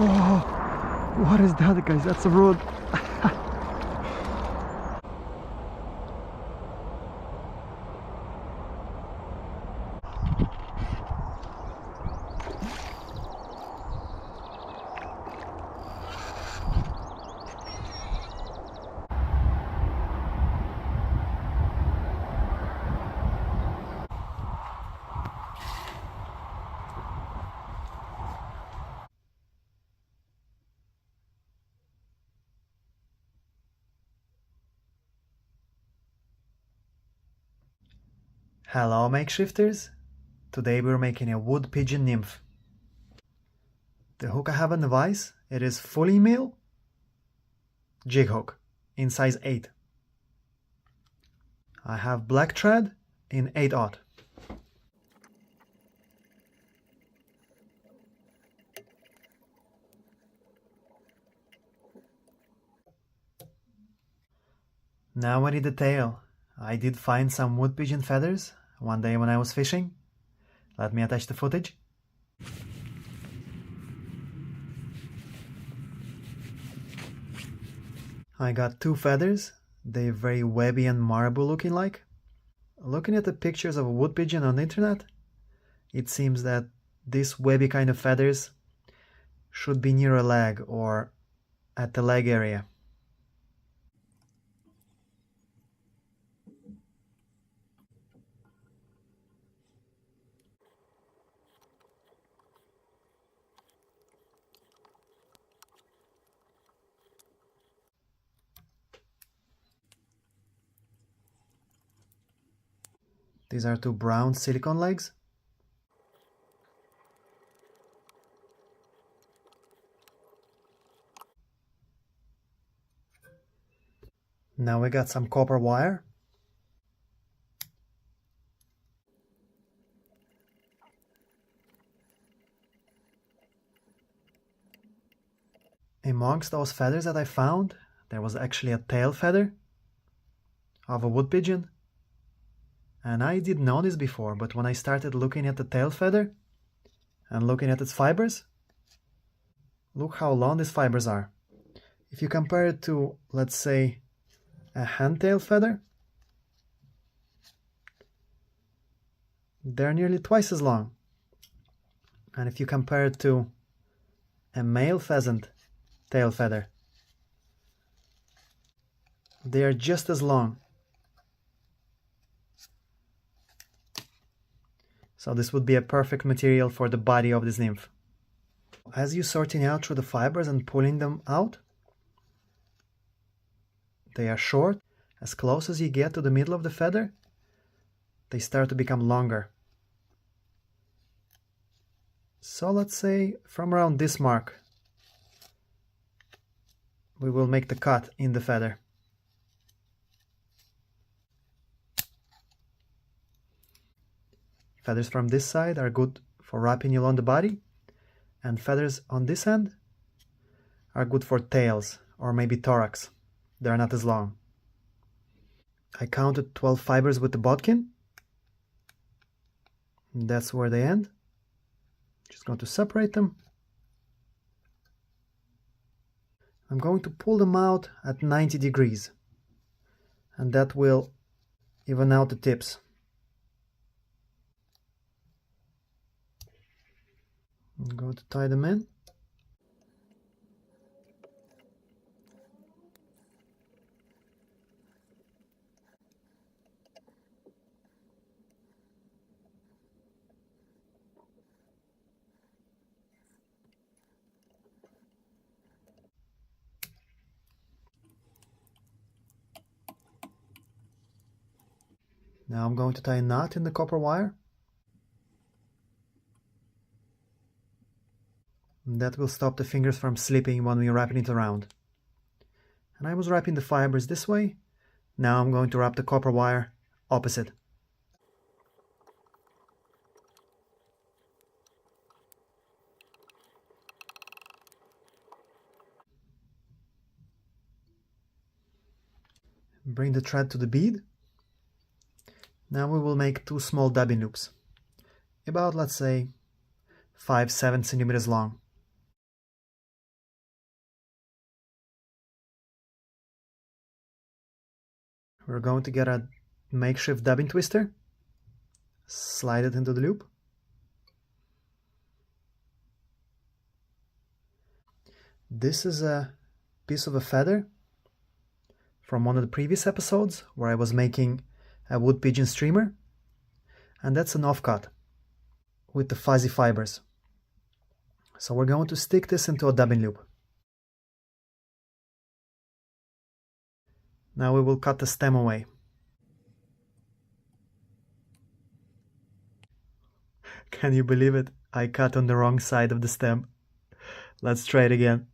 Oh, what is that, guys? That's a road. Hello, makeshifters. Today we're making a wood pigeon nymph. The hook I have on the vise, it is fully meal jig hook in size 8. I have black thread in 8/0. Now I need the tail. I did find some wood pigeon feathers one day when I was fishing. Let me attach the footage. I got 2 feathers. They're very webby and marble looking like. Looking at the pictures of a wood pigeon on the internet, it seems that these webby kind of feathers should be near a leg or at the leg area. These are 2 brown silicone legs. Now we got some copper wire. Amongst those feathers that I found, there was actually a tail feather of a wood pigeon. And I didn't know this before, but when I started looking at the tail feather and looking at its fibers, look how long these fibers are. If you compare it to, let's say, a hen tail feather, they're nearly twice as long. And if you compare it to a male pheasant tail feather, they are just as long. So this would be a perfect material for the body of this nymph. As you're sorting out through the fibers and pulling them out, they are short. As close as you get to the middle of the feather, they start to become longer. So let's say from around this mark, we will make the cut in the feather. Feathers from this side are good for wrapping along the body, and feathers on this end are good for tails or maybe thorax. They're not as long. I counted 12 fibers with the bodkin. That's where they end. Just going to separate them. I'm going to pull them out at 90 degrees, and that will even out the tips. I'm going to tie them in. Now I'm going to tie a knot in the copper wire. And that will stop the fingers from slipping when we're wrapping it around. And I was wrapping the fibers this way. Now I'm going to wrap the copper wire opposite. Bring the thread to the bead. Now we will make 2 small dubbing loops, about, let's say, 5-7 centimeters long. we're going to get a makeshift dubbing twister, slide it into the loop. This is a piece of a feather from one of the previous episodes where I was making a wood pigeon streamer, and that's an offcut with the fuzzy fibers. So we're going to stick this into a dubbing loop. Now we will cut the stem away. Can you believe it? I cut on the wrong side of the stem. Let's try it again.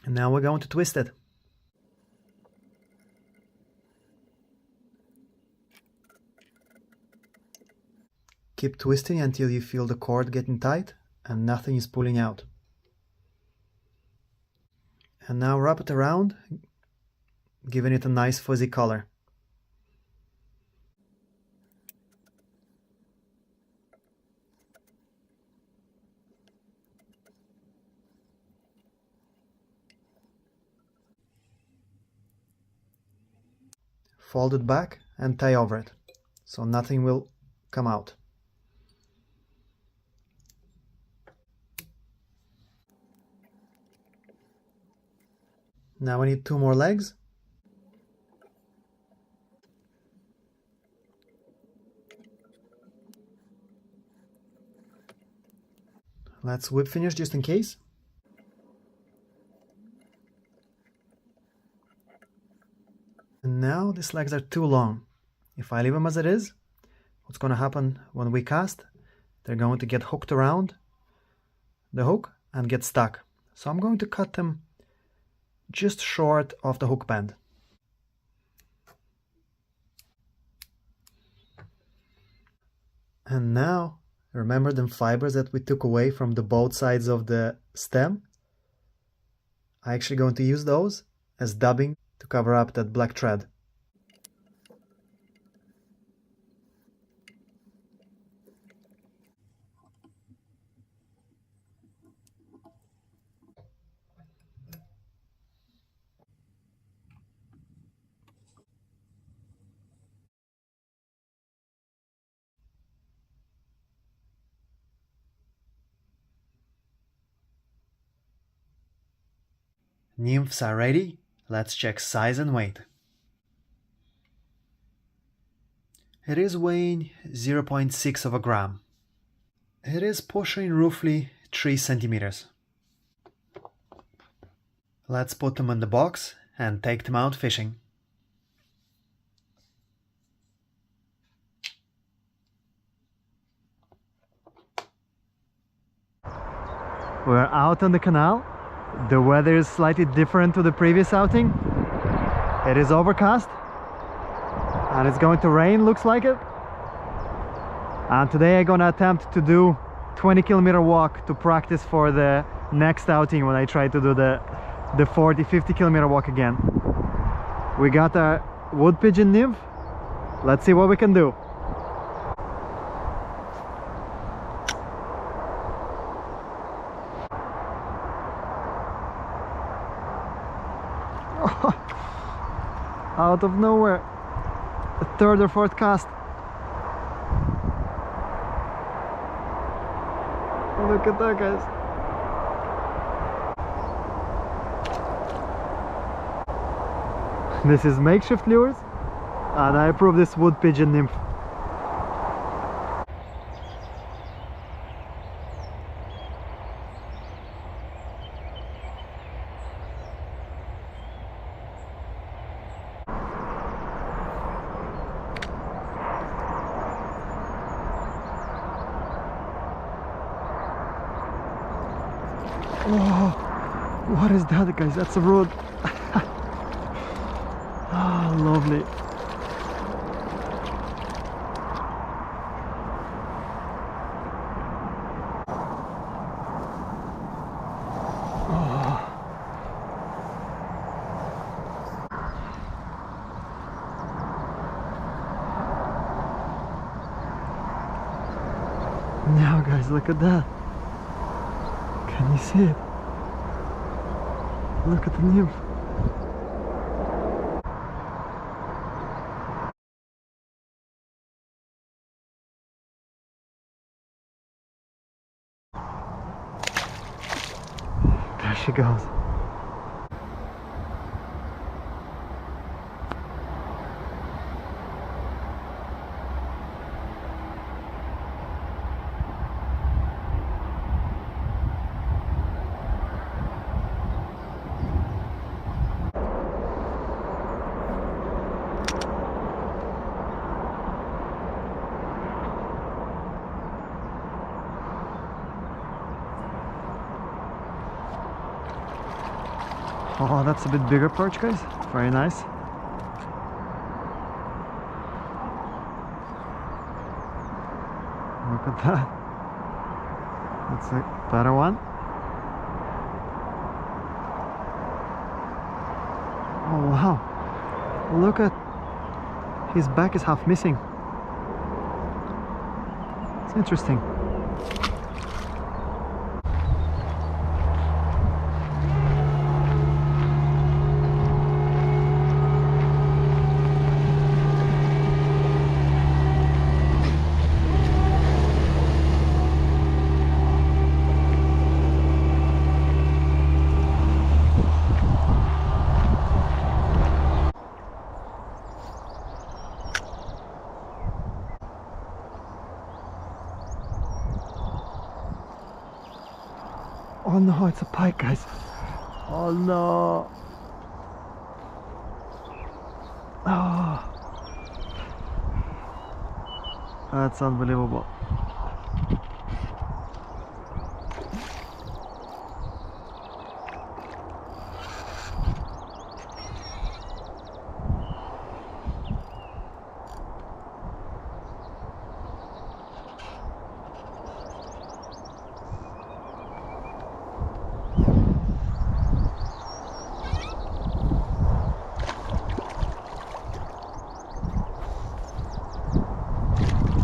And now we're going to twist it. Keep twisting until you feel the cord getting tight and nothing is pulling out. And now wrap it around, giving it a nice fuzzy color. Fold it back and tie over it, so nothing will come out. Now we need 2 more legs. Let's whip finish just in case. And now these legs are too long. If I leave them as it is, what's going to happen when we cast? They're going to get hooked around the hook and get stuck. So I'm going to cut them just short of the hook bend. And now, remember them fibers that we took away from the both sides of the stem? I'm actually going to use those as dubbing to cover up that black thread. Nymphs are ready. Let's check size and weight. It is weighing 0.6 of a gram. It is pushing roughly 3 centimeters. Let's put them in the box and take them out fishing. We're out on the canal. The weather is slightly different to the previous outing. It is overcast and it's going to rain, looks like it. And today I'm gonna attempt to do 20-kilometer walk to practice for the next outing when I try to do the 40-50 kilometer walk again. We got our wood pigeon nymph. Let's see what we can do. Out of nowhere, a 3rd or 4th cast. Look at that, guys. This is makeshift lures, and I approve this wood pigeon nymph. Oh, what is that, guys? That's a rod. Ah, lovely. Oh. Now, guys, look at that. Can Can you see it? Look at the nymph. There she goes. Oh, that's a bit bigger perch, guys. Very nice. Look at that. That's a better one. Oh wow. Look at his back is half missing. It's interesting. Oh no, it's a pike, guys. Oh no. Oh, that's unbelievable.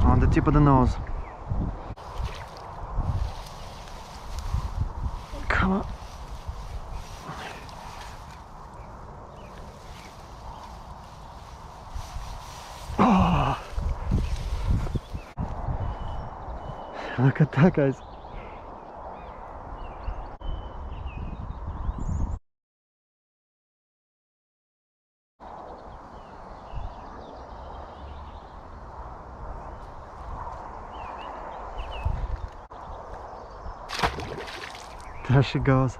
On the tip of the nose. Come on. Oh. Look at that, guys. There she goes.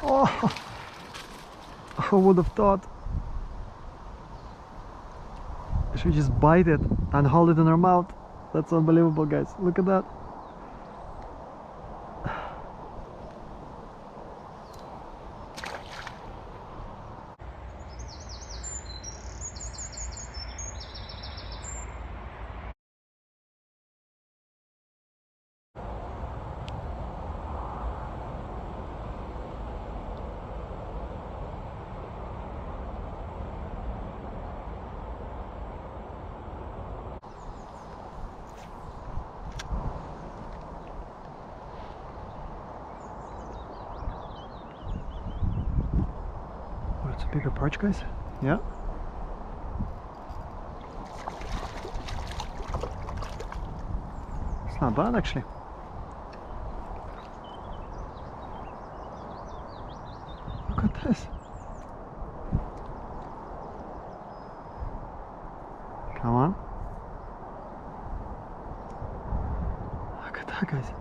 Oh, who would have thought? She just bite it and hold it in her mouth. That's unbelievable, guys. Look at that. It's a bigger perch, guys. Yeah. It's not bad, actually. Look at this. Come on. Look at that, guys.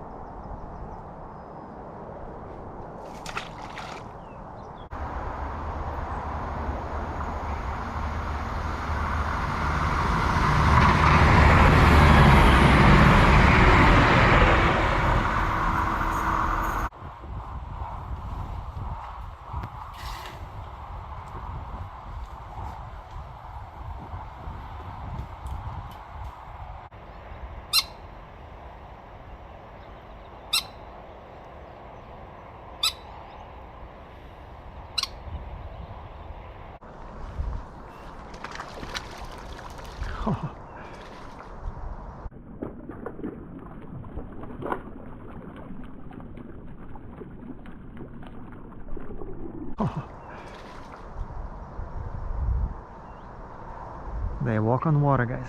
They walk on water, guys.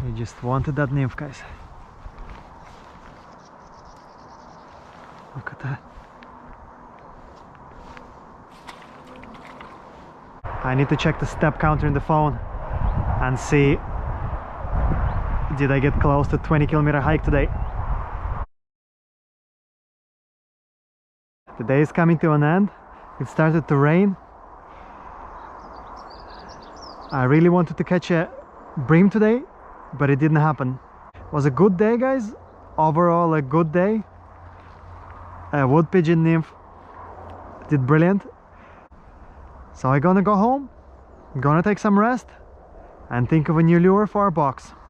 He just wanted that nymph, guys. Look at that. I need to check the step counter in the phone and see, did I get close to 20-kilometer hike today. The day is coming to an end. It started to rain. I really wanted to catch a bream today, but it didn't happen. It was a good day, guys. Overall a good day. A wood pigeon nymph did brilliant. So I'm gonna go home, I'm gonna take some rest and think of a new lure for our box.